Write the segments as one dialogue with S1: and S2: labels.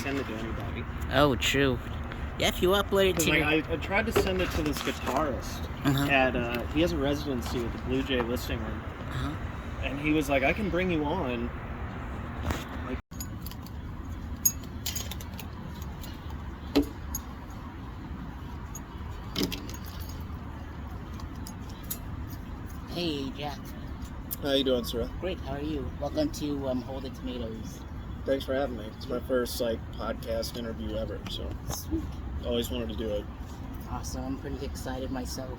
S1: send it to anybody.
S2: Oh, true. Yeah, if you upload it to
S1: I tried to send it to this guitarist at he has a residency at the Blue Jay listing room, and he was like, "I can bring you on." Like,
S2: Hey, Jack.
S3: How you doing, Sareth?
S2: Great. How are you? Welcome to Hold It Tomatoes.
S3: Thanks for having me. It's my first podcast interview ever, so
S2: Sweet.
S3: Always wanted to do it.
S2: Awesome. I'm pretty excited myself.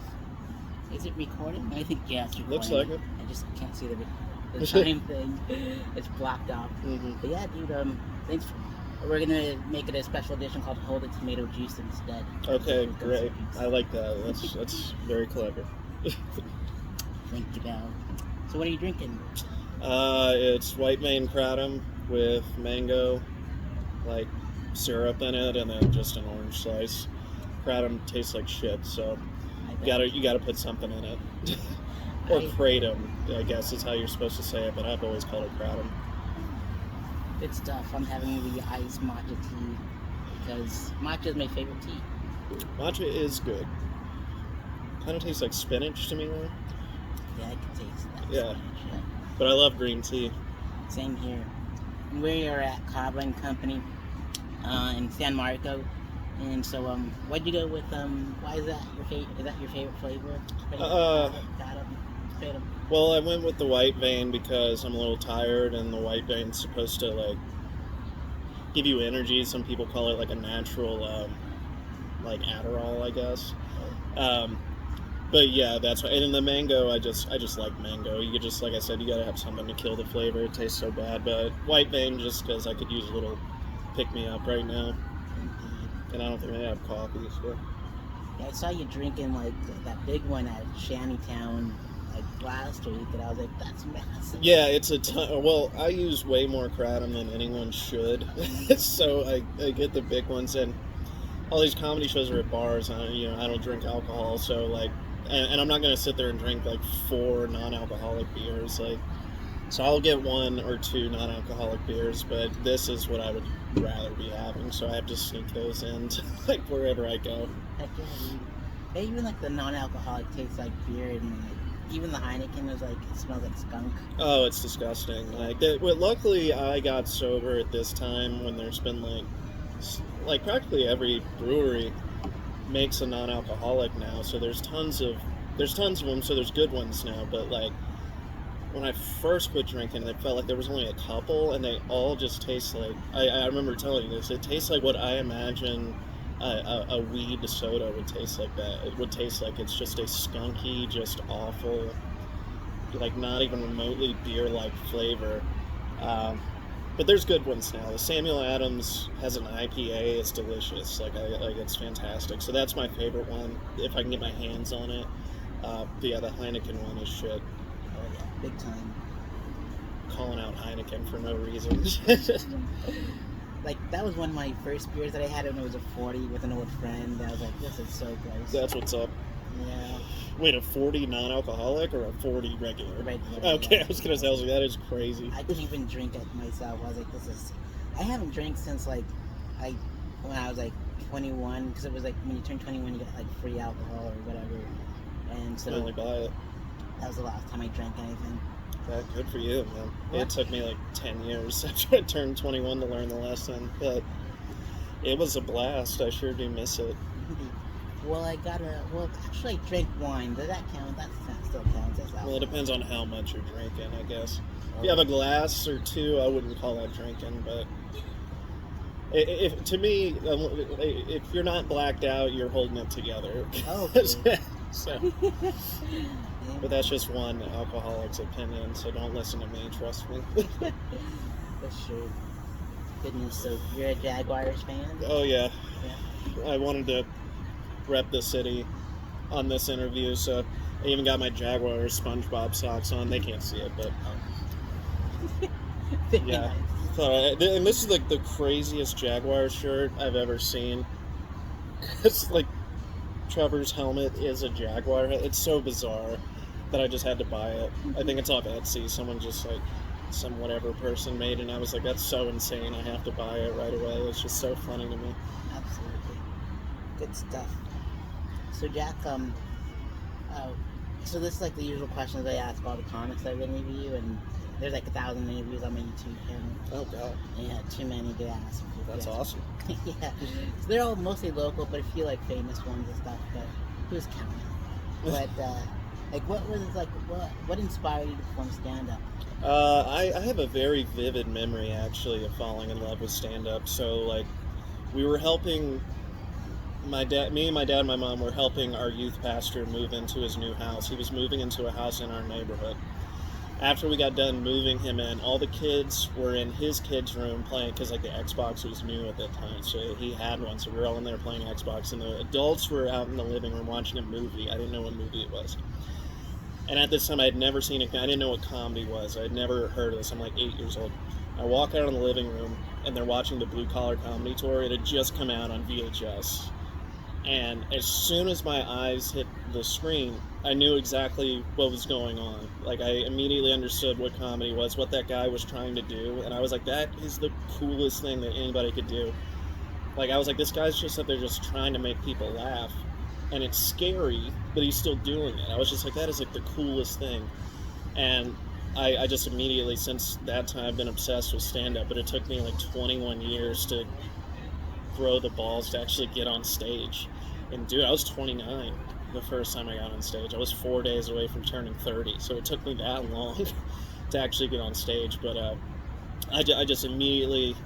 S2: Is it recording? I think it's recording.
S3: Looks like it.
S2: I just can't see the time thing. It's blocked out. But yeah, dude. Thanks. We're gonna make it a special edition called Hold It Tomato Juice instead.
S3: Okay, great. I like that. That's very clever.
S2: Thank you, Val. So what are you drinking?
S3: It's white Maine kratom with mango, syrup in it, and then just an orange slice. Kratom tastes like shit, so you gotta put something in it. Or kratom, I guess is how you're supposed to say it, but I've always called it kratom.
S2: Good stuff. I'm having the iced matcha tea because matcha is my favorite tea.
S3: Matcha is good. Kind of tastes like spinach to me, though.
S2: Yeah, I can taste that.
S3: Yeah.
S2: Spinach, yeah.
S3: But I love green tea.
S2: Same here. We are at Kava Company in San Marco, and so why'd you go with why is that your favorite? Is that your favorite flavor?
S3: Well, I went with the white vein because I'm a little tired, and the white vein's supposed to give you energy. Some people call it a natural Adderall, I guess. But yeah, that's right. And in the mango, I just like mango. You could just, like I said, you gotta have something to kill the flavor. It tastes so bad. But white vein, just because I could use a little pick-me-up right now. And I don't think I have coffee, so.
S2: Yeah, I saw you drinking that big one at Shantytown last week, and I was like, that's massive.
S3: Yeah, it's a ton. Well, I use way more kratom than anyone should. So I get the big ones, and all these comedy shows are at bars, and I don't drink alcohol, so and I'm not going to sit there and drink 4 non-alcoholic beers, so I'll get 1 or 2 non-alcoholic beers, but this is what I would rather be having, so I have to sneak those in to, wherever I go.
S2: Heck yeah, even the non-alcoholic tastes like beer, and even the Heineken is it smells like skunk.
S3: Oh, it's disgusting. Luckily I got sober at this time when there's been practically every brewery makes a non-alcoholic now, so there's tons of them, so there's good ones now, but when I first quit drinking, it felt like there was only a couple, and they all just taste I remember telling you this, it tastes like what I imagine a weed soda would taste like. That it would taste like it's just a skunky, just awful, not even remotely beer-like flavor. But there's good ones now. The Samuel Adams has an IPA. It's delicious. It's fantastic. So that's my favorite one, if I can get my hands on it. The Heineken one is shit.
S2: Oh yeah, big time.
S3: Calling out Heineken for no reason.
S2: That was one of my first beers that I had when I was a 40 with an old friend. I was like, this is so gross.
S3: That's what's up.
S2: Yeah.
S3: Wait, a 40 non-alcoholic or a 40 regular?
S2: Regular.
S3: Okay,
S2: Yeah.
S3: I was going to say, that is crazy.
S2: I couldn't even drink it myself. I was like, I haven't drank since when I was 21, because it was when you turn 21 you get free alcohol or whatever. And so
S3: Only buy it.
S2: that was the last time I drank anything.
S3: Good for you, man.
S2: What?
S3: It took me 10 years after I turned 21 to learn the lesson, but it was a blast. I sure do miss it.
S2: Well, actually I drank wine. Does that count? That still counts as alcohol.
S3: Well, it depends on how much you're drinking, I guess. If you have a glass or 2, I wouldn't call that drinking, but to me, if you're not blacked out, you're holding it together.
S2: Oh, okay.
S3: So, but that's just one alcoholic's opinion, so don't listen to me, trust me.
S2: That's true. Goodness, so you're a Jaguars fan?
S3: Oh, yeah.
S2: Yeah.
S3: I wanted to rep the city on this interview, so I even got my Jaguars SpongeBob socks on. They can't see it, but yeah. And this is the craziest Jaguars shirt I've ever seen. It's Trevor's helmet is a Jaguar. It's so bizarre that I just had to buy it. I think it's off Etsy. Someone just some whatever person made, and I was like, that's so insane, I have to buy it right away. It's just so funny to me.
S2: Absolutely. Good stuff. So Jack, so this is like the usual questions I ask all the comics I've interviewed, and there's like 1,000 interviews on my YouTube channel.
S3: Oh god.
S2: Yeah, too many to ask.
S3: That's awesome.
S2: Yeah. So they're all mostly local, but a few like famous ones and stuff, but who's counting? But like what inspired you to perform stand-up?
S3: I have a very vivid memory, actually, of falling in love with stand-up. So, like, we were helping me and my dad and my mom were helping our youth pastor move into his new house. He was moving into a house in our neighborhood. After we got done moving him in, all the kids were in his kids' room playing, because, like, the Xbox was new at that time, so he had one, so we were all in there playing Xbox, and the adults were out in the living room watching a movie. I didn't know what movie it was. And at this time, I had never seen it. I didn't know what comedy was. I had never heard of this. I'm like 8 years old. I walk out in the living room, and they're watching the Blue Collar Comedy Tour. It had just come out on VHS. And as soon as my eyes hit the screen, I knew exactly what was going on. Like, I immediately understood what comedy was, what that guy was trying to do. And I was like, that is the coolest thing that anybody could do. Like, I was like, this guy's just up there just trying to make people laugh. And it's scary, but he's still doing it. I was just like, that is like the coolest thing. And I just immediately, since that time, I've been obsessed with stand-up, but it took me like 21 years to grow the balls to actually get on stage. And dude, I was 29 the first time I got on stage. I was 4 days away from turning 30, so it took me that long to actually get on stage. But I just immediately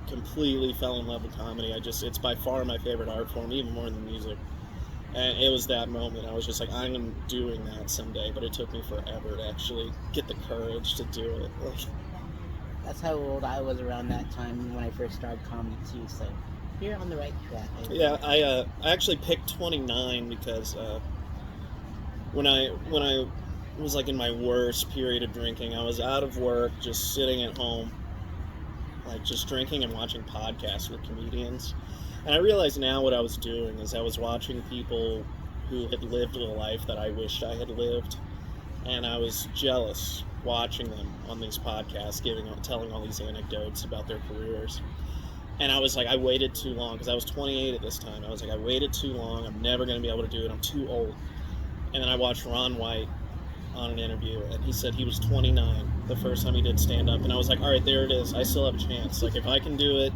S3: completely fell in love with comedy. It's by far my favorite art form, even more than music. And it was that moment. I was just like, I'm doing that someday. But it took me forever to actually get the courage to do it.
S2: That's how old I was around that time when I first started comedy too. So you're on the right track.
S3: Yeah, I actually picked 29 because when I was like in my worst period of drinking, I was out of work, just sitting at home, like just drinking and watching podcasts with comedians. And I realize now what I was doing is I was watching people who had lived the life that I wished I had lived, and I was jealous watching them on these podcasts, telling all these anecdotes about their careers. And I was like, I waited too long, because I was 28 at this time. I was like, I waited too long. I'm never going to be able to do it. I'm too old. And then I watched Ron White on an interview, and he said he was 29 the first time he did stand-up. And I was like, all right, there it is. I still have a chance. Like, if I can do it,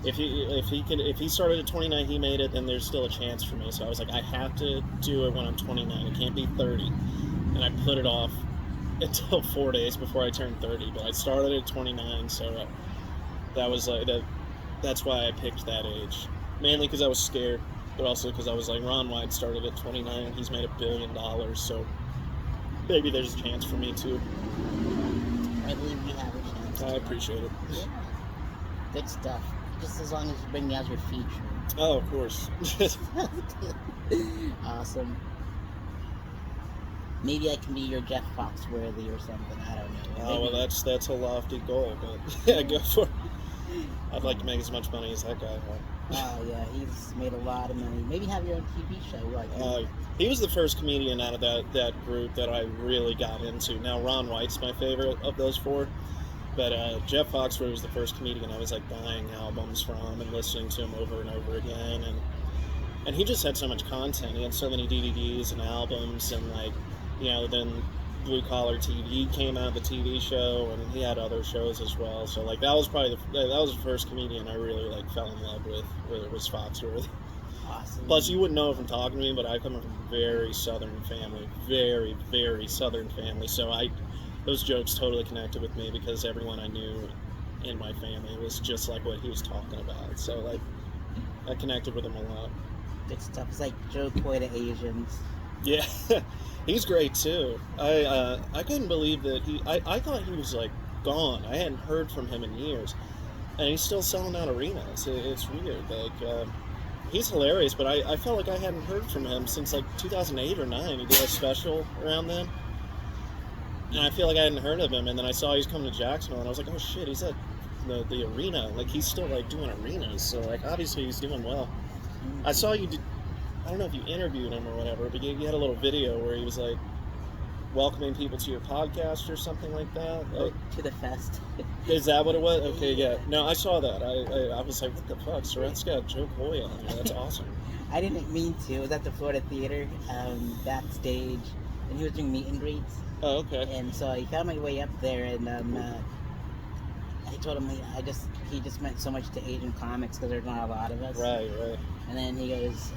S3: if he started at 29, he made it, then there's still a chance for me. So I was like, I have to do it when I'm 29. It can't be 30. And I put it off until 4 days before I turned 30. But I started at 29, so that was like that. That's why I picked that age. Mainly because I was scared, but also because I was like, Ron White started at 29 and he's made $1 billion, so maybe there's a chance for me too.
S2: I believe you have a chance.
S3: I appreciate it.
S2: Yeah. Good stuff. Just as long as you bring me as your feature.
S3: Oh, of course.
S2: Awesome. Maybe I can be your Jeff Foxworthy or something. I don't know.
S3: Oh, well, that's a lofty goal, but yeah, go for it. I'd like to make as much money as that guy.
S2: Oh, yeah, he's made a lot of money. Maybe have your own TV show. Like
S3: he was the first comedian out of that group that I really got into. Now, Ron White's my favorite of those four, but Jeff Foxworthy was the first comedian I was like buying albums from and listening to him over and over again. And he just had so much content. He had so many DVDs and albums, and like, you know, then Blue Collar TV came out, the TV show, and he had other shows as well. So like that was probably the first comedian I really like fell in love with. It was Foxworthy.
S2: Awesome.
S3: Plus, you wouldn't know from talking to me, but I come from a very Southern family, very, very Southern family. So those jokes totally connected with me because everyone I knew in my family was just like what he was talking about. So like I connected with him a lot.
S2: Good stuff. It's like Joe Coy to Asians.
S3: Yeah. He's great too. I couldn't believe that I thought he was like gone. I hadn't heard from him in years, and he's still selling out arenas. It's weird. Like he's hilarious, but I felt like I hadn't heard from him since like 2008 or 9. He did a special around then, and I feel like I hadn't heard of him. And then I saw he was coming to Jacksonville, and I was like, oh shit, he's at the arena. Like he's still like doing arenas. So like obviously he's doing well. I saw you did. I don't know if you interviewed him or whatever, but you had a little video where he was like welcoming people to your podcast or something like that? Like,
S2: to the fest.
S3: is that what it was? Okay, yeah. No, I saw that. I was like, what the fuck? Sareth's got Joe Coy on here. That's awesome.
S2: I didn't mean to. It was at the Florida Theater, backstage, and he was doing meet and greets.
S3: Oh, okay.
S2: And so I found my way up there, and I told him he just meant so much to Asian comics because there's not a lot of us.
S3: Right.
S2: And then he goes,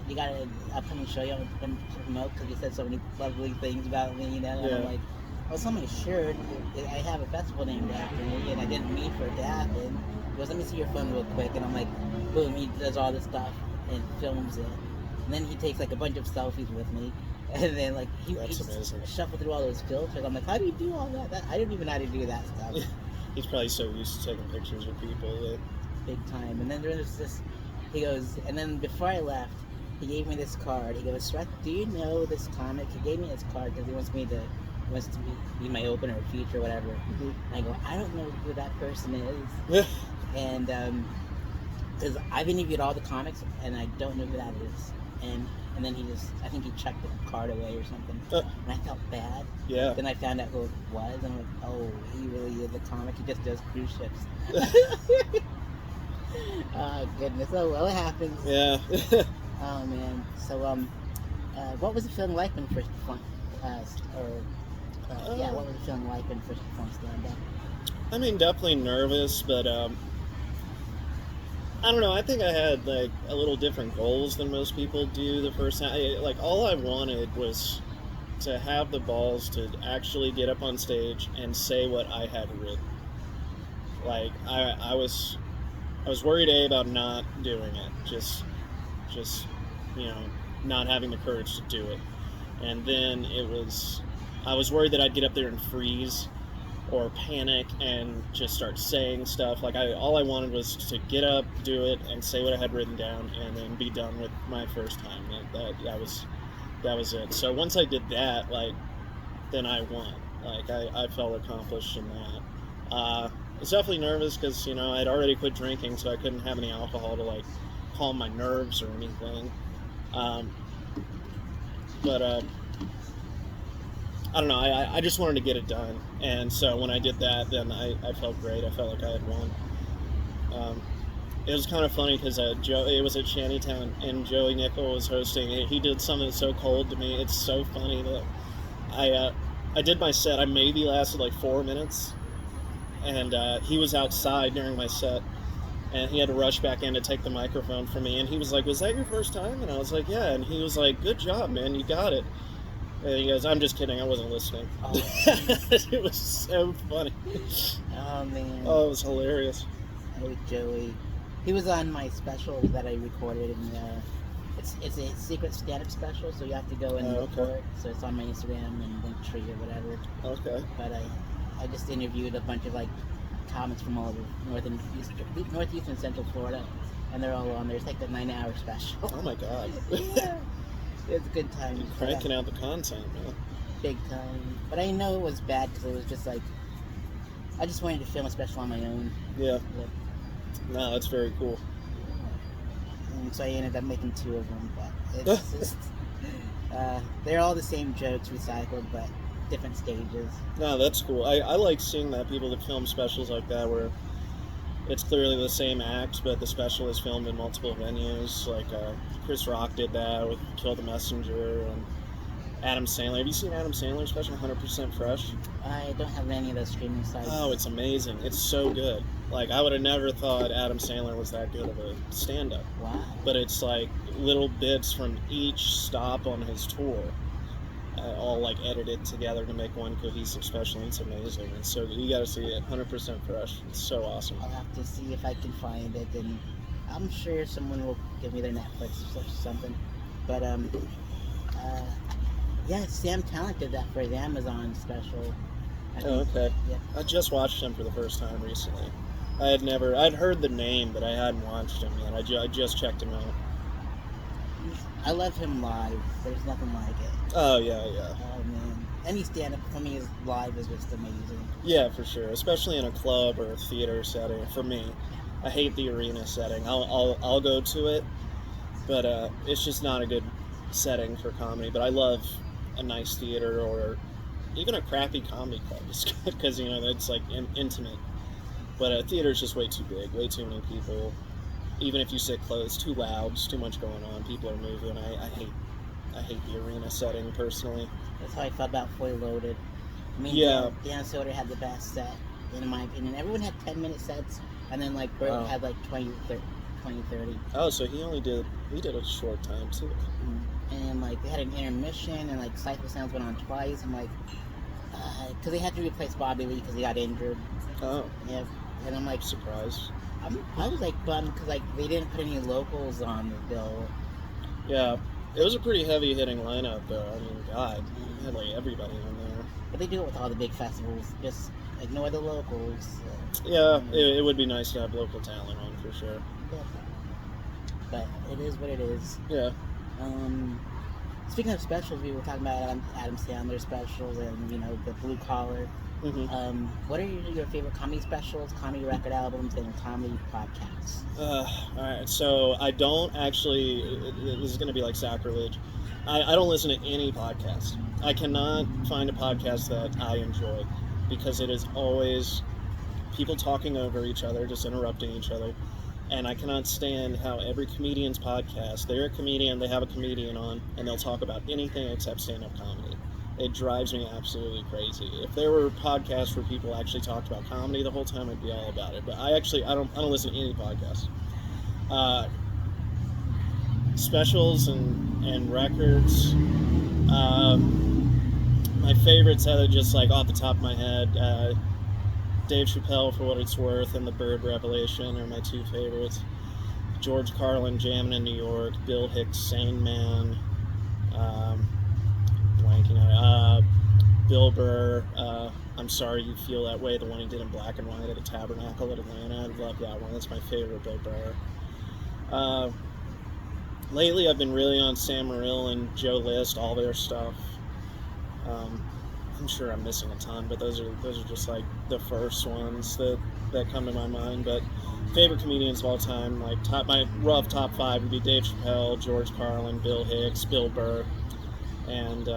S2: you got an upcoming show you want to promote because you said so many lovely things about me, And I'm like, well, somebody sure. I have a festival named after me, and I didn't mean for it to happen. He goes, let me see your phone real quick, and I'm like, boom, he does all this stuff and films it. And then he takes like a bunch of selfies with me, and then like he just shuffled through all those filters. I'm like, how do you do all that? I didn't even know how to do that stuff.
S3: He's probably so used to taking pictures of people that...
S2: Big time. And then there's this, he goes, and then before I left, he gave me this card. He goes, Sareth, do you know this comic? He gave me this card because he wants to be my opener or feature or whatever. Mm-hmm. And I go, I don't know who that person is. And because I've interviewed all the comics and I don't know who that is. And then I think he chucked the card away or something. And I felt bad.
S3: Yeah.
S2: Then I found out who it was, and I'm like, oh, he really is a comic. He just does cruise ships. Oh, goodness. Oh, well, it happens.
S3: Yeah.
S2: Oh, man. So, what was the feeling like when you first performed? What was the feeling like when you first performed stand-up?
S3: I mean, definitely nervous, but I don't know. I think I had like a little different goals than most people do the first time. Like all I wanted was to have the balls to actually get up on stage and say what I had written. Like I was worried about not doing it, just not having the courage to do it, and then I was worried that I'd get up there and freeze or panic and just start saying stuff. Like all I wanted was to get up, do it, and say what I had written down, and then be done with my first time. That was it. So once I did that, then I won. I felt accomplished in that. I was definitely nervous because I'd already quit drinking, so I couldn't have any alcohol to calm my nerves or anything. But I don't know. I just wanted to get it done, and so when I did that, then I felt great. I felt like I had won. It was kind of funny because it was at Shantytown, and Joey Nickel was hosting. He did something so cold to me. It's so funny that I did my set. I maybe lasted 4 minutes, and he was outside during my set, and he had to rush back in to take the microphone from me. And he was like, "Was that your first time?" And I was like, "Yeah." And he was like, "Good job, man. You got it." And he goes, "I'm just kidding. I wasn't listening." Oh. It was so funny.
S2: Oh, man.
S3: Oh, it was hilarious.
S2: Oh, Joey. He was on my special that I recorded, and it's a secret stand-up special, so you have to go and look for it. So it's on my Instagram and Linktree or whatever.
S3: Okay.
S2: But I just interviewed a bunch of comics from all over northeast and central Florida, and they're all on there. It's like the 9-hour special.
S3: Oh my god.
S2: Yeah. It was a good time.
S3: You're cranking out the content, man.
S2: Big time. But I know it was bad because it was just I just wanted to film a special on my own.
S3: Yeah. No, that's very cool.
S2: And so I ended up making 2 of them, but it's just they're all the same jokes recycled, but different stages.
S3: No, that's cool. I like seeing that, people that film specials like that where it's clearly the same act, but the special is filmed in multiple venues. Like Chris Rock did that with Kill the Messenger, and Adam Sandler. Have you seen Adam Sandler's special, 100% Fresh?
S2: I don't have any of those streaming sites.
S3: Oh, it's amazing. It's so good. I would have never thought Adam Sandler was that good of a stand-up.
S2: Wow.
S3: But it's little bits from each stop on his tour, all edited together to make one cohesive special. It's amazing. And so you got to see it. 100% Fresh. It's so awesome.
S2: I'll have to see if I can find it, and I'm sure someone will give me their Netflix or something. But yeah, Sam Talent did that for his Amazon special.
S3: Oh, okay.
S2: Yeah.
S3: I just watched him for the first time recently. I'd heard the name, but I hadn't watched him yet. I just checked him out.
S2: I love him live. There's nothing like it.
S3: Oh, yeah.
S2: Oh, man. Any stand-up for me is live is just amazing.
S3: Yeah, for sure. Especially in a club or a theater setting. For me, I hate the arena setting. I'll go to it, but it's just not a good setting for comedy. But I love a nice theater or even a crappy comedy club, because that's like intimate. But a theater is just way too big, way too many people. Even if you sit close, too loud, there's too much going on. People are moving. I hate the arena setting personally.
S2: That's how I felt about Fully Loaded. I mean, Dan Soder had the best set, in my opinion. Everyone had 10-minute sets, and then like Bert had like 20, 30.
S3: Oh, so he did a short time too.
S2: And like they had an intermission, and like Cypher Sounds went on twice. I'm like, because they had to replace Bobby Lee because he got injured.
S3: Oh.
S2: Yeah. And I'm like
S3: surprised.
S2: I was like bummed because like they didn't put any locals on the bill.
S3: Yeah, it was a pretty heavy hitting lineup though. I mean, God, they had like everybody on there.
S2: But they do it with all the big festivals. Just ignore the locals.
S3: Yeah, it would be nice to have local talent on for sure.
S2: Yeah. But it is what it is.
S3: Yeah.
S2: Speaking of specials, we were talking about Adam Sandler specials and the Blue Collar.
S3: Mm-hmm.
S2: What are your favorite comedy specials, comedy record albums, and comedy podcasts?
S3: Alright, so I don't actually, this is going to be like sacrilege, I don't listen to any podcast. I cannot find a podcast that I enjoy, because it is always people talking over each other, just interrupting each other, and I cannot stand how every comedian's podcast, they're a comedian, they have a comedian on, and they'll talk about anything except stand-up comedy. It drives me absolutely crazy. If there were podcasts where people actually talked about comedy the whole time, I'd be all about it. But I don't listen to any podcasts. Specials and records. My favorites, just like off the top of my head, Dave Chappelle, For What It's Worth, and The Bird Revelation are my two favorites. George Carlin, Jammin' in New York, Bill Hicks, Sane Man. Bill Burr, I'm Sorry You Feel That Way, the one he did in black and white at the Tabernacle at Atlanta. I love that one. That's my favorite Bill Burr. Lately, I've been really on Sam Morril and Joe List, all their stuff. I'm sure I'm missing a ton, but those are just like the first ones that come to my mind. But favorite comedians of all time, like my rough top 5 would be Dave Chappelle, George Carlin, Bill Hicks, Bill Burr, and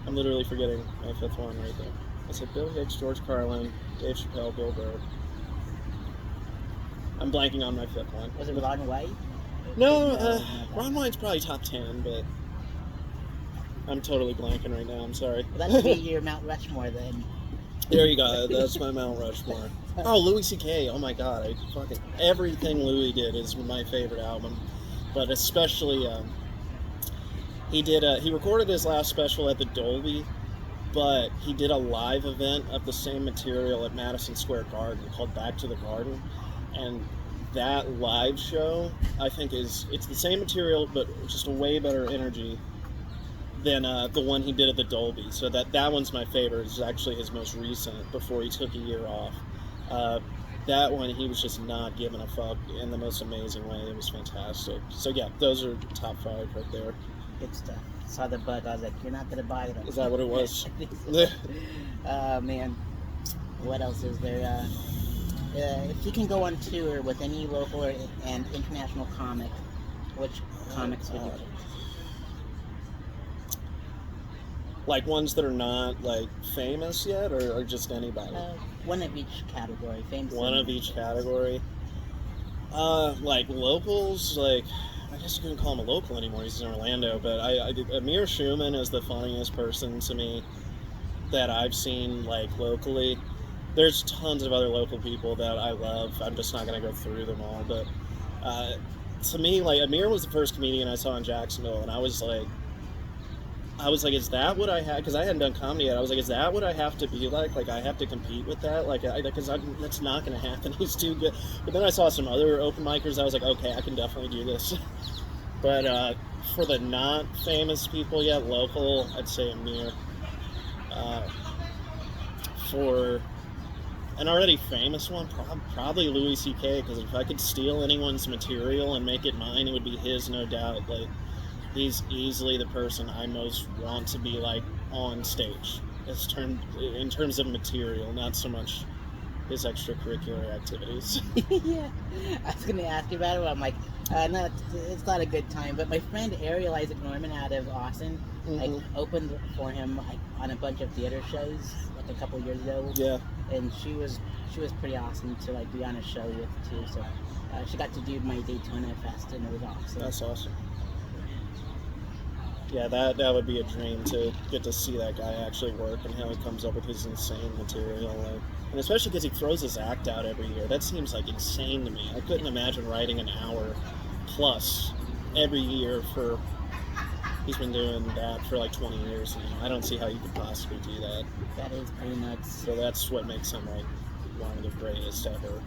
S3: I'm literally forgetting my 5th one right there. I said Bill Hicks, George Carlin, Dave Chappelle, Bill Burr. I'm blanking on my 5th one.
S2: Was it Ron White?
S3: No, Ron White's probably top 10, but I'm totally blanking right now. I'm sorry.
S2: Well, that should be your Mount Rushmore then.
S3: There you go. That's my Mount Rushmore. Oh, Louis C.K. Oh my God, everything Louis did is my favorite album, but especially. He recorded his last special at the Dolby, but he did a live event of the same material at Madison Square Garden called Back to the Garden, and that live show, I think it's the same material, but just a way better energy than the one he did at the Dolby. So that one's my favorite. It's actually his most recent, before he took a year off. That one, he was just not giving a fuck in the most amazing way. It was fantastic. So yeah, those are top 5 right there.
S2: Good stuff. Saw the bug. I was like, you're not gonna buy it.
S3: Is that what it was?
S2: Man. What else is there? If you can go on tour with any local and international comic, which comics would you pick?
S3: Like ones that are not like famous yet, or just anybody?
S2: One of each category. Famous.
S3: One of each category. Like locals, like. I guess you couldn't call him a local anymore, he's in Orlando, but Amir Schumann is the funniest person to me that I've seen, like, locally. There's tons of other local people that I love. I'm just not going to go through them all, but to me, like, Amir was the first comedian I saw in Jacksonville, and I was like, is that what I had? Because I hadn't done comedy yet. I was like, is that what I have to be like? Like, I have to compete with that? Like, because that's not going to happen. He's too good. But then I saw some other open micers. I was like, okay, I can definitely do this. But for the not famous people yet, local, I'd say Amir. For an already famous one, probably Louis C.K., because if I could steal anyone's material and make it mine, it would be his, no doubt. Like, he's easily the person I most want to be, like, on stage. In terms of material, not so much his extracurricular activities.
S2: Yeah, I was gonna ask you about it, but I'm like, no, it's not a good time. But my friend Ariel Isaac Norman out of Austin, like, opened for him like on a bunch of theater shows like a couple years ago.
S3: Yeah.
S2: And she was pretty awesome to like be on a show with too. So she got to do my Daytona Fest, and it was awesome.
S3: That's awesome. Yeah, that would be a dream to get to see that guy actually work and how he comes up with his insane material. Like, and especially because he throws his act out every year. That seems like insane to me. I couldn't imagine writing an hour plus every year for... He's been doing that for like 20 years now. I don't see how you could possibly do that.
S2: That is pretty nuts.
S3: So that's what makes him like one of the greatest ever.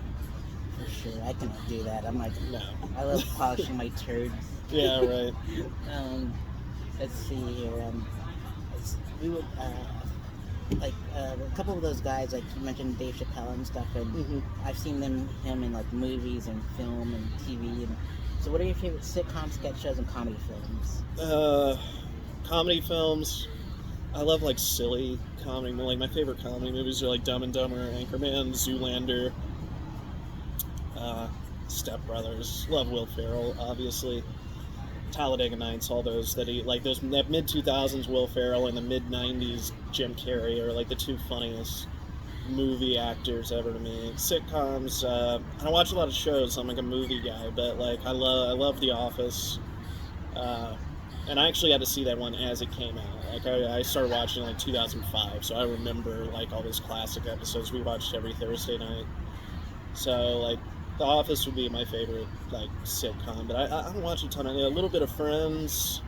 S2: For sure, I cannot do that. I'm like,
S3: no.
S2: I love polishing my turds.
S3: Yeah, right.
S2: Let's see here. We would like a couple of those guys, like you mentioned, Dave Chappelle and stuff, and I've seen him in like movies and film and TV. And so, what are your favorite sitcom, sketch shows, and comedy films?
S3: Comedy films. I love like silly comedy. Like my favorite comedy movies are like Dumb and Dumber, Anchorman, Zoolander, Step Brothers. Love Will Ferrell, obviously. Talladega Nights, all those that mid 2000s Will Ferrell and the mid 90s Jim Carrey are like the two funniest movie actors ever to me. Sitcoms, I don't watch a lot of shows. I'm like a movie guy, but like I love The Office. And I actually had to see that one as it came out. Like I started watching in like 2005, so I remember like all those classic episodes we watched every Thursday night. So like The Office would be my favorite like sitcom, but I don't watch a ton of it. A little bit of Friends,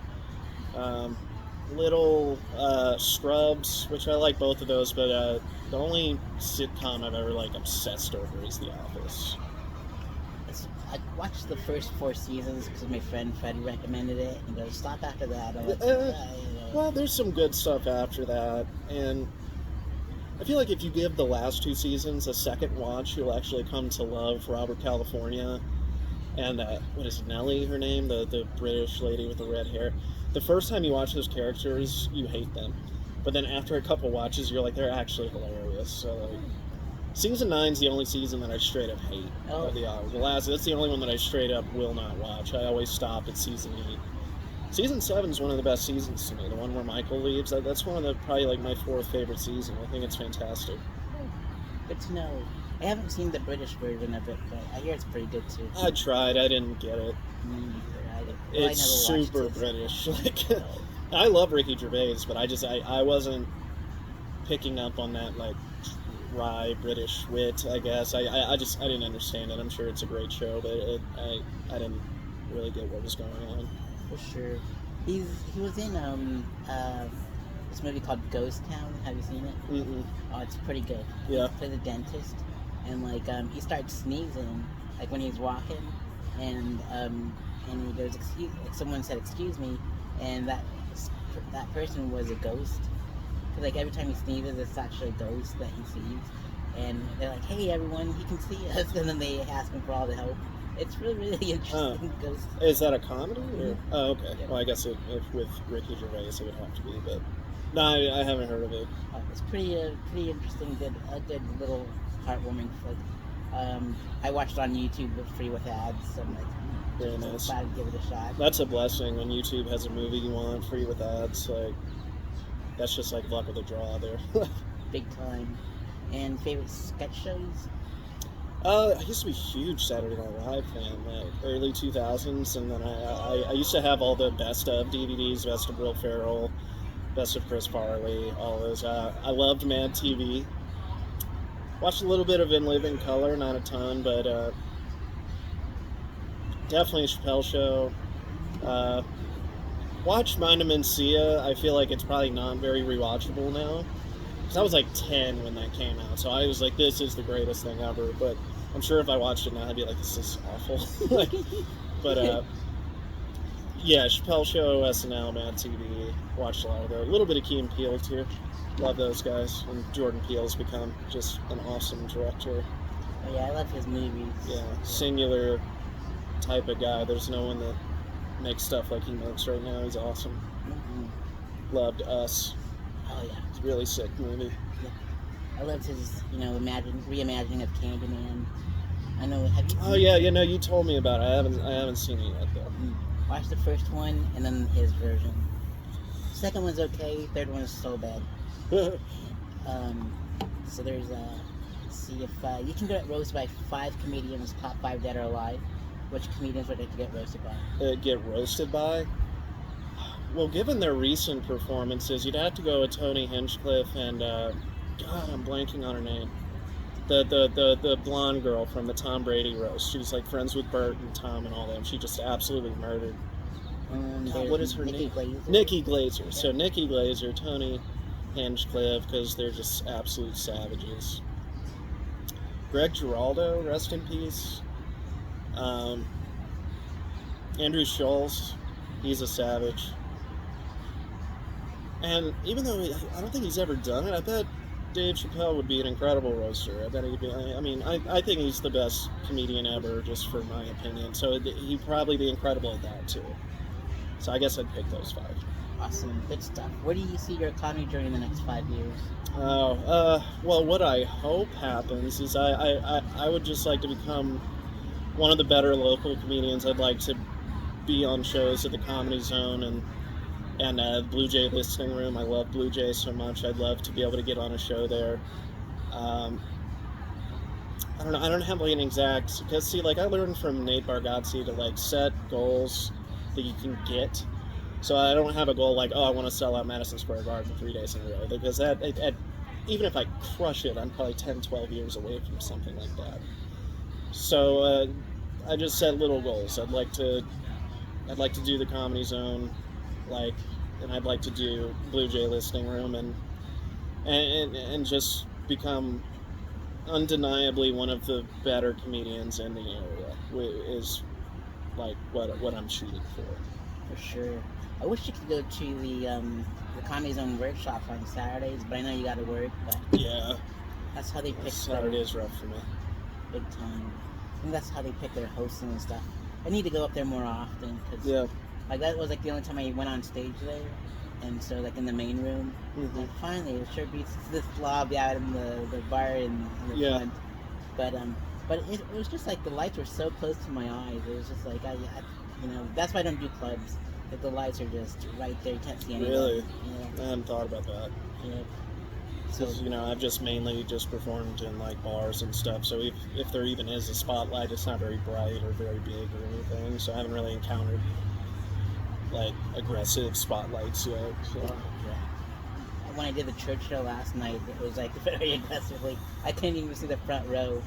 S3: little Scrubs, which I like both of those, but the only sitcom I've ever like obsessed over is The Office.
S2: I watched the first 4 seasons because my friend Freddie recommended it, and goes, stop after that. I'm like,
S3: well, there's some good stuff after that, and I feel like if you give the last 2 seasons a second watch, you'll actually come to love Robert California and what is Nellie, her name, the British lady with the red hair. The first time you watch those characters, you hate them, but then after a couple watches, you're like, they're actually hilarious. So like, season 9's the only season that I straight up hate.
S2: Oh.
S3: That's the only one that I straight up will not watch. I always stop at season 8. Season 7 is one of the best seasons to me. The one where Michael leaves. That's one of the probably like my 4th favorite season. I think it's fantastic.
S2: Good to know. I haven't seen the British version of it, but I hear it's pretty good too.
S3: I tried. I didn't get it. It's super British. Like, I love Ricky Gervais, but I wasn't picking up on that like wry British wit. I guess I didn't understand it. I'm sure it's a great show, but I didn't really get what was going on.
S2: For sure. He was in this movie called Ghost Town. Have you seen it?
S3: Mm-mm.
S2: Oh, it's pretty good.
S3: Yeah.
S2: He plays a dentist, and like he starts sneezing like when he's walking, and he goes, someone said excuse me, and that person was a ghost. Cause like every time he sneezes, it's actually a ghost that he sees, and they're like, hey everyone, he can see us, and then they ask him for all the help. It's really interesting. Ghost.
S3: Is that a comedy? Or?
S2: Yeah.
S3: Oh, okay.
S2: Yeah.
S3: Well, I guess if with Ricky Gervais, it would have to be, but no, I haven't heard of it.
S2: It's pretty interesting. A good little heartwarming flick. I watched it on YouTube free with ads. So I'm like,
S3: very nice.
S2: Glad to give it a shot.
S3: That's a blessing when YouTube has a movie you want free with ads. Like, that's just like luck of the draw there.
S2: Big time. And favorite sketch shows?
S3: I used to be a huge Saturday Night Live fan, like early 2000s, and then I used to have all the best of DVDs, best of Will Ferrell, best of Chris Farley, all those. I loved Mad TV. Watched a little bit of In Living Color, not a ton, but definitely a Chappelle Show. Watched Mind of Mencia. I feel like it's probably not very rewatchable now. Because I was like 10 when that came out, so I was like, this is the greatest thing ever, but I'm sure if I watched it now, I'd be like, this is awful. But yeah, Chappelle Show, SNL, Mad TV, watched a lot of those. A little bit of Key and Peele too. Love those guys. And Jordan Peele's become just an awesome director.
S2: Oh yeah, I love his movies.
S3: Yeah, singular type of guy. There's no one that makes stuff like he makes right now. He's awesome.
S2: Mm-hmm.
S3: Loved Us.
S2: Oh yeah.
S3: It's a really sick movie.
S2: Yeah. I loved his, reimagining of Candyman. I know. Have you?
S3: Oh yeah, you told me about it. I haven't seen it yet though.
S2: Watch the first one and then his version. Second one's okay. Third one is so bad. So there's let's see if you can get roasted by 5 comedians, top 5 dead or alive. Which comedians would like to get roasted by?
S3: Get roasted by? Well, given their recent performances, you'd have to go with Tony Hinchcliffe and God, I'm blanking on her name. The blonde girl from the Tom Brady roast. She was like friends with Bert and Tom and all them. She just absolutely murdered. God, what is her name? Nikki Glazer. Yeah. So Nikki Glazer, Tony Hinchcliffe, because they're just absolute savages. Greg Giraldo, rest in peace. Andrew Schulz, he's a savage. And even though I don't think he's ever done it, I bet Dave Chappelle would be an incredible roaster. I bet he'd be. I think he's the best comedian ever, just for my opinion. So he'd probably be incredible at that too. So I guess I'd pick those 5.
S2: Awesome, good stuff. Where do you see your comedy journey in the next 5 years?
S3: Well, what I hope happens is I would just like to become one of the better local comedians. I'd like to be on shows at the Comedy Zone and Blue Jay Listening Room. I love Blue Jay so much. I'd love to be able to get on a show there. I don't have like an exact, because see, like I learned from Nate Bargatze to like set goals that you can get. So I don't have a goal like, oh, I want to sell out Madison Square Garden 3 days in a row, because even if I crush it, I'm probably 10, 12 years away from something like that. So I just set little goals. I'd like to do the Comedy Zone, and I'd like to do Blue Jay Listening Room, and just become undeniably one of the better comedians in the area. Is like what I'm shooting for.
S2: For sure. I wish you could go to the Comedy Zone workshops on Saturdays, but I know you got to work. But
S3: yeah,
S2: that's how they pick.
S3: Saturday is rough for me.
S2: Big time. I think that's how they pick their hosts and stuff. I need to go up there more often, because like that was like the only time I went on stage there, and so like in the main room, and finally it sure beats this lobby out in the bar in the front. But it was just like the lights were so close to my eyes. It was just like I that's why I don't do clubs. Like the lights are just right there. You can't see anything.
S3: Really?
S2: Yeah.
S3: I hadn't thought about that.
S2: Yeah.
S3: So I've just mainly performed in like bars and stuff. So if there even is a spotlight, it's not very bright or very big or anything. So I haven't really encountered like aggressive spotlights yet. So.
S2: Yeah. When I did the church show last night, it was like very aggressively. I couldn't even see the front row,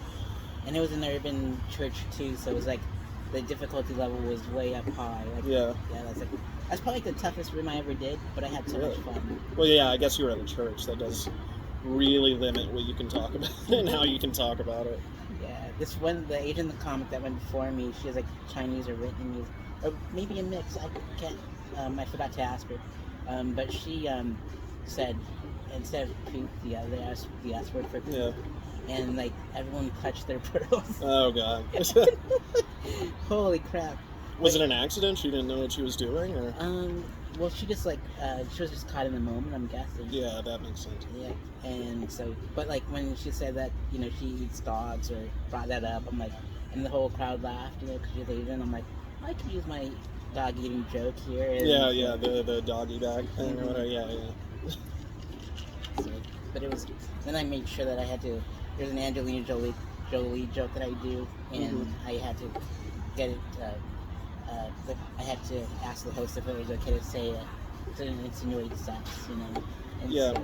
S2: and it was an urban church too. So it was like the difficulty level was way up high. That's probably the toughest room I ever did, but I had so much fun.
S3: Well, yeah, I guess you were at the church. That does really limit what you can talk about and how you can talk about it.
S2: Yeah, the Asian comic that went before me, she has like Chinese or Vietnamese, or maybe a mix. I can't. I forgot to ask her, but she said instead of poop, the S word for poop.
S3: Yeah.
S2: And like everyone clutched their pearls.
S3: Oh god.
S2: Holy crap.
S3: Was it an accident? She didn't know what she was doing, or?
S2: Well, she just she was just caught in the moment, I'm guessing.
S3: Yeah, that makes sense.
S2: Yeah, and so, but like when she said that, she eats dogs or brought that up, I'm like, and the whole crowd laughed, because she's Asian. I'm like, I could use my dog eating joke here. And,
S3: the doggy bag thing or whatever. Yeah.
S2: So, but it was. Then I made sure that I had to. There's an Angelina Jolie joke that I do, and I had to get it. I had to ask the host if it was okay to say to insinuate sex, And
S3: yeah.
S2: So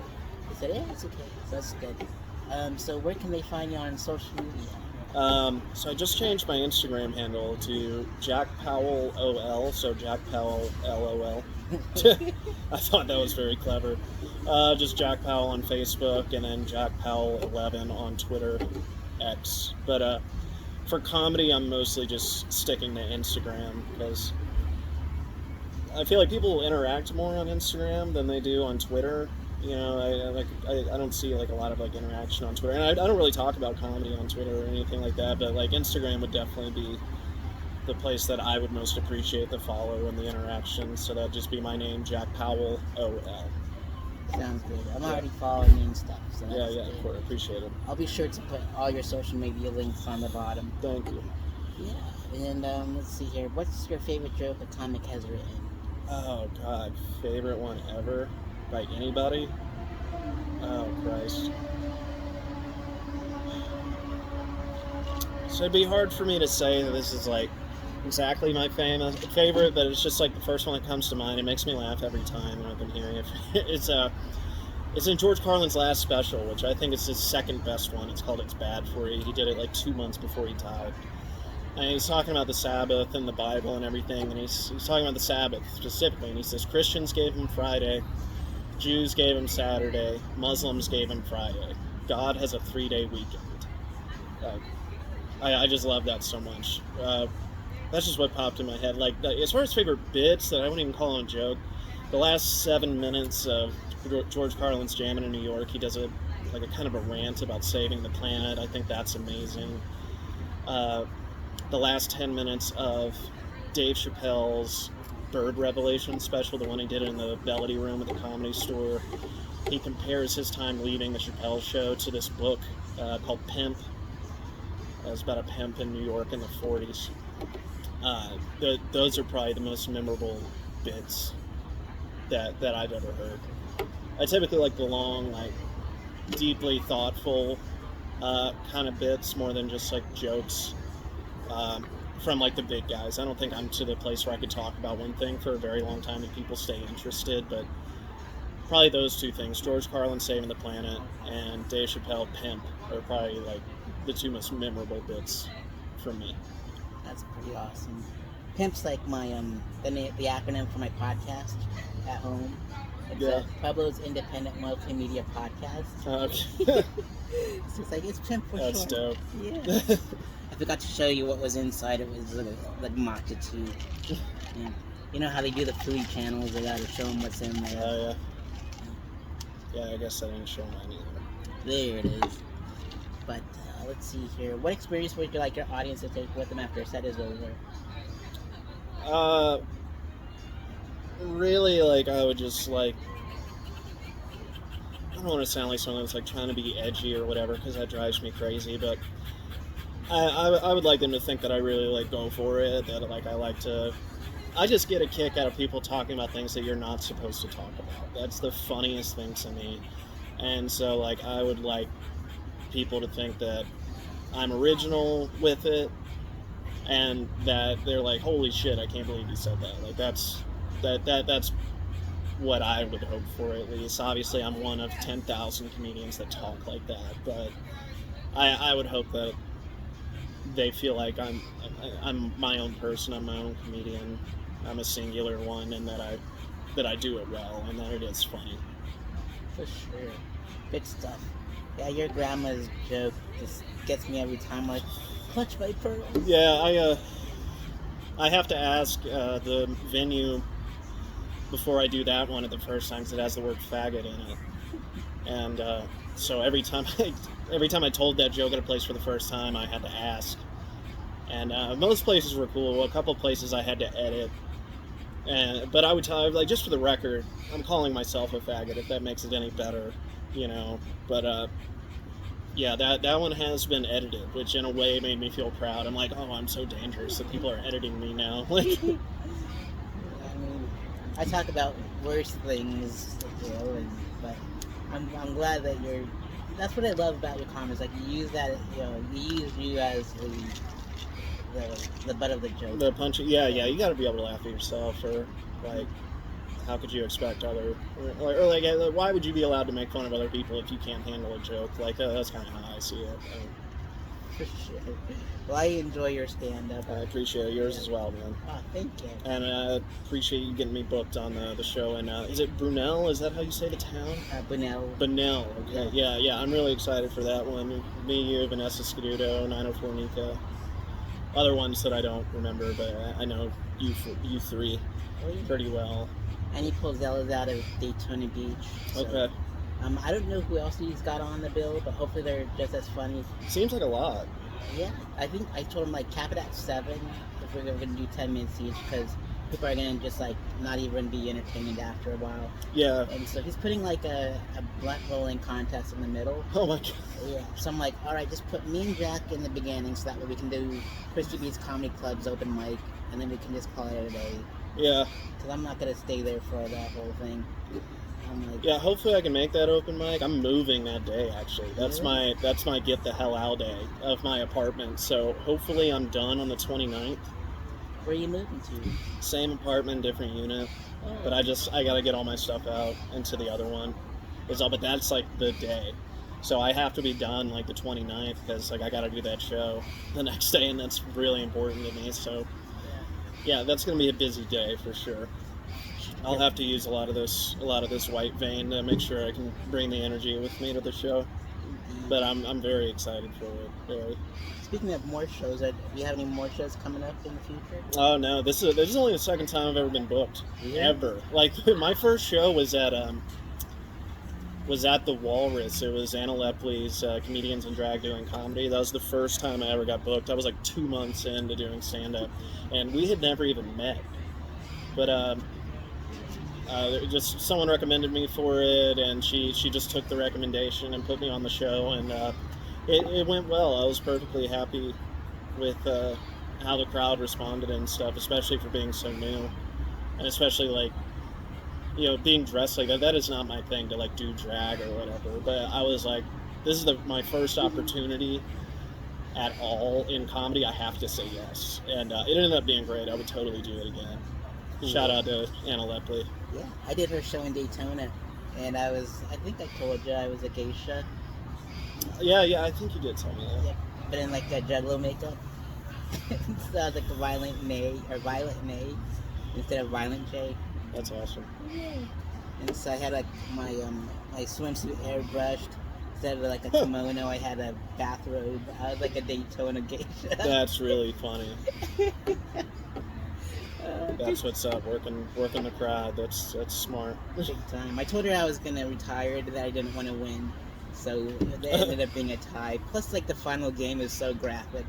S2: they said, yeah, it's okay. So that's good. So where can they find you on social media?
S3: So I just changed my Instagram handle to Jack Powell OL, so Jack Powell LOL. I thought that was very clever. Just Jack Powell on Facebook, and then Jack Powell 11 on Twitter, X. But for comedy, I'm mostly just sticking to Instagram, because I feel like people interact more on Instagram than they do on Twitter. I don't see like a lot of like interaction on Twitter, and I don't really talk about comedy on Twitter or anything like that. But like Instagram would definitely be the place that I would most appreciate the follow and the interaction. So that'd just be my name, Jack Powell OL.
S2: Sounds good. I'm already following you and stuff. So
S3: Yeah,
S2: that's
S3: yeah,
S2: good.
S3: of course. Appreciate it.
S2: I'll be sure to put all your social media links on the bottom.
S3: Thank you.
S2: Yeah. And let's see here. What's your favorite joke a comic has written?
S3: Oh, God. Favorite one ever? By anybody? Oh, Christ. So it'd be hard for me to say that this is, like, exactly my favorite, but it's just, like, the first one that comes to mind. It makes me laugh every time when I've been hearing it. It's in George Carlin's last special, which I think is his second best one. It's called It's Bad For You. He did it, like, 2 months before he died. And he's talking about the Sabbath and the Bible and everything, and he's talking about the Sabbath specifically, and he says Christians gave him Friday, Jews gave him Saturday, Muslims gave him Friday. God has a 3-day weekend. I just love that so much. That's just what popped in my head. Like, as far as favorite bits that I wouldn't even call them a joke, the last 7 minutes of George Carlin's Jammin' in New York, he does a kind of a rant about saving the planet. I think that's amazing. The last 10 minutes of Dave Chappelle's Bird Revelation special, the one he did in the Bellady Room at the Comedy Store, he compares his time leaving the Chappelle Show to this book called Pimp. It was about a pimp in New York in the 40s. Those are probably the most memorable bits that I've ever heard. I typically like the long, like, deeply thoughtful kind of bits more than just, like, jokes. From, like, the big guys. I don't think I'm to the place where I could talk about one thing for a very long time and people stay interested, but probably those two things, George Carlin saving the planet and Dave Chappelle Pimp, are probably, like, the two most memorable bits for me.
S2: That's pretty awesome. Pimp's like my the acronym for my podcast at home. It's Pueblo's Independent Multimedia Podcast.
S3: Okay.
S2: So it's like, it's Pimp for
S3: That's
S2: short.
S3: dope.
S2: Yeah. I forgot to show you what was inside. It was like matcha tea. Yeah. You know how they do the food channels? They gotta show them what's in there.
S3: Oh, yeah. Yeah, I guess I didn't show mine either.
S2: There it is. But let's see here. What experience would you like your audience to take with them after a set is over?
S3: Really, like, I would just, like, I don't want to sound like someone that's, like, trying to be edgy or whatever, because that drives me crazy, but I would like them to think that I really, like, go for it, that, like, I just get a kick out of people talking about things that you're not supposed to talk about. That's the funniest thing to me. And so, like, I would like people to think that I'm original with it, and that they're like, holy shit, I can't believe you said that. Like, that's what I would hope for, at least. Obviously, I'm one of 10,000 comedians that talk like that, but I would hope that they feel like I'm my own person, I'm my own comedian, I'm a singular one, and that I do it well, and that it is funny.
S2: For sure. Good stuff. Yeah, your grandma's joke just gets me every time, like, clutch my pearls.
S3: Yeah, I have to ask the venue before I do that one at the first time, because it has the word faggot in it. And so every time I told that joke at a place for the first time, I had to ask. And most places were cool. A couple places I had to edit. But I would tell, like, just for the record, I'm calling myself a faggot, if that makes it any better, you know. But yeah, that one has been edited, which in a way made me feel proud. I'm like, oh, I'm so dangerous that people are editing me now. Like,
S2: I mean, I talk about worse things, you know, but I'm glad that that's what I love about your comments. Like, you use that, you know, you use you as the butt of the joke.
S3: The punch, yeah, you got to be able to laugh at yourself, or, like, how could you expect other, or like, why would you be allowed to make fun of other people if you can't handle a joke? Like, that's kind of how I see it.
S2: For sure. Well, I enjoy your stand-up.
S3: I appreciate yours as well, man.
S2: Oh, thank you.
S3: And I appreciate you getting me booked on the show. And is it Brunel? Is that how you say the town?
S2: Bunnell.
S3: Bunnell. Okay. Yeah. I'm really excited for that one. Me, you, Vanessa Scaduto, 904 Nika. Other ones that I don't remember, but I know you three pretty well.
S2: And he pulls Zella's out of Daytona Beach. So,
S3: okay.
S2: I don't know who else he's got on the bill, but hopefully they're just as funny.
S3: Seems like a lot.
S2: Yeah, I think I told him, like, cap it at 7 if we're going to do 10 minutes each, because people are gonna just like not even be entertained after a while.
S3: Yeah.
S2: And so he's putting like a blunt rolling contest in the middle.
S3: Oh my god.
S2: Yeah. So I'm like, all right, just put me and Jack in the beginning, so that way we can do Christy B's Comedy Club's open mic, and then we can just call it a day.
S3: Yeah.
S2: Because I'm not gonna stay there for that whole thing. I'm like,
S3: Yeah, hopefully I can make that open mic. I'm moving that day, actually. That's
S2: Really?
S3: my get the hell out day of my apartment. So hopefully I'm done on the 29th.
S2: where are you moving to?
S3: Same apartment, different unit.
S2: Oh.
S3: But I gotta get all my stuff out into the other one. But that's like the day. So I have to be done like the 29th because like I gotta do that show the next day, and that's really important to me. So yeah, that's gonna be a busy day for sure. I'll have to use a lot of this white vein to make sure I can bring the energy with me to the show. But I'm very excited for it. Very.
S2: Speaking of more shows, do you have any more shows coming up in the future?
S3: Oh no, this is only the second time I've ever been booked.
S2: Yeah.
S3: Ever. Like my first show was at the Walrus. It was Anna Lepley's Comedians in Drag Doing Comedy. That was the first time I ever got booked. I was like 2 months into doing stand-up, and we had never even met. But just someone recommended me for it, and she just took the recommendation and put me on the show, and it went well. I was perfectly happy with how the crowd responded and stuff, especially for being so new, and especially like, you know, being dressed like that. That is not my thing to like do drag or whatever. But I was like, this is my first opportunity at all in comedy. I have to say yes, and it ended up being great. I would totally do it again. Shout out to Anna Lepley.
S2: Yeah, I did her show in Daytona, and I think I told you I was a geisha.
S3: Yeah, I think you did tell me that.
S2: Yeah, but in like a juggalo makeup. So I was like a Violet Ney instead of Violent J.
S3: That's awesome.
S2: Yeah. And so I had like my swimsuit airbrushed. Instead of like a kimono, I had a bathrobe. I was like a Daytona geisha.
S3: That's really funny. That's what's up. Working the crowd. That's smart.
S2: Big time. I told her I was gonna retire, that I didn't want to win, so it ended up being a tie. Plus, like the final game is so graphic.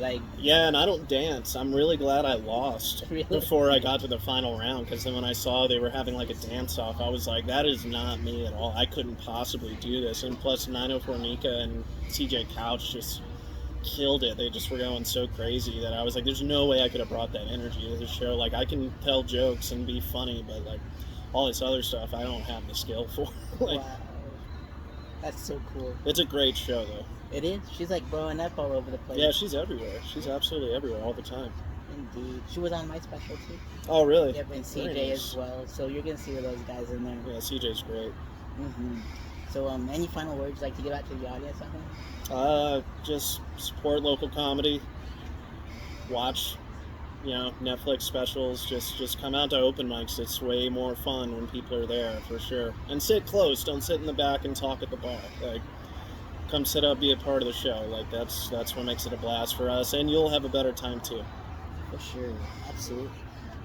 S2: Like,
S3: yeah, and I don't dance. I'm really glad I lost
S2: Really?
S3: before I got to the final round, because then when I saw they were having like a dance off, I was like, that is not me at all. I couldn't possibly do this. And plus, 904 Nika and CJ Couch just killed it. They just were going so crazy that I was like, there's no way I could have brought that energy to the show. Like, I can tell jokes and be funny, but like all this other stuff I don't have the skill for. Like,
S2: wow, that's so cool.
S3: it's a great show though.
S2: It is. She's like blowing up all over the place.
S3: Yeah, she's everywhere. She's absolutely everywhere all the time.
S2: Indeed. She was on my special too.
S3: Oh really?
S2: Yep, and
S3: Very
S2: CJ
S3: nice.
S2: as well. So you're gonna see those guys in there.
S3: Yeah, CJ's great.
S2: Mm-hmm. So any final words you'd like to give out to the audience? I think.
S3: Just support local comedy. Watch, Netflix specials. Just come out to open mics. It's way more fun when people are there, for sure. And sit close. Don't sit in the back and talk at the bar. Like, come sit up, be a part of the show. Like, that's what makes it a blast for us. And you'll have a better time too.
S2: For sure, absolutely.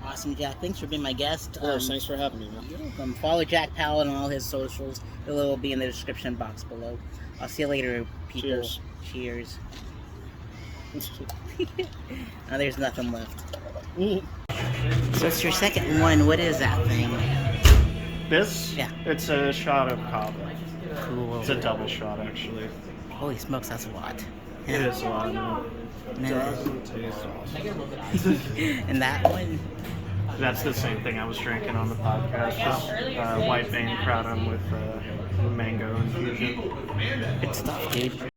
S2: Awesome, Jack. Thanks for being my guest.
S3: Of course, thanks for having me, man.
S2: You're welcome. Follow Jack Powell on all his socials. It will be in the description box below. I'll see you later, people.
S3: Cheers.
S2: Cheers. Now there's nothing left. So it's your second one. What is that thing?
S1: This?
S2: Yeah.
S1: It's a shot of kava.
S2: Cool.
S1: It's a double shot, actually.
S2: Holy smokes, that's a lot.
S1: It is a lot. No. It
S2: No.
S1: doesn't taste awesome.
S2: And that one?
S1: That's the same thing I was drinking on the podcast. Just white vein kratom with mango infusion.
S2: Good stuff, dude.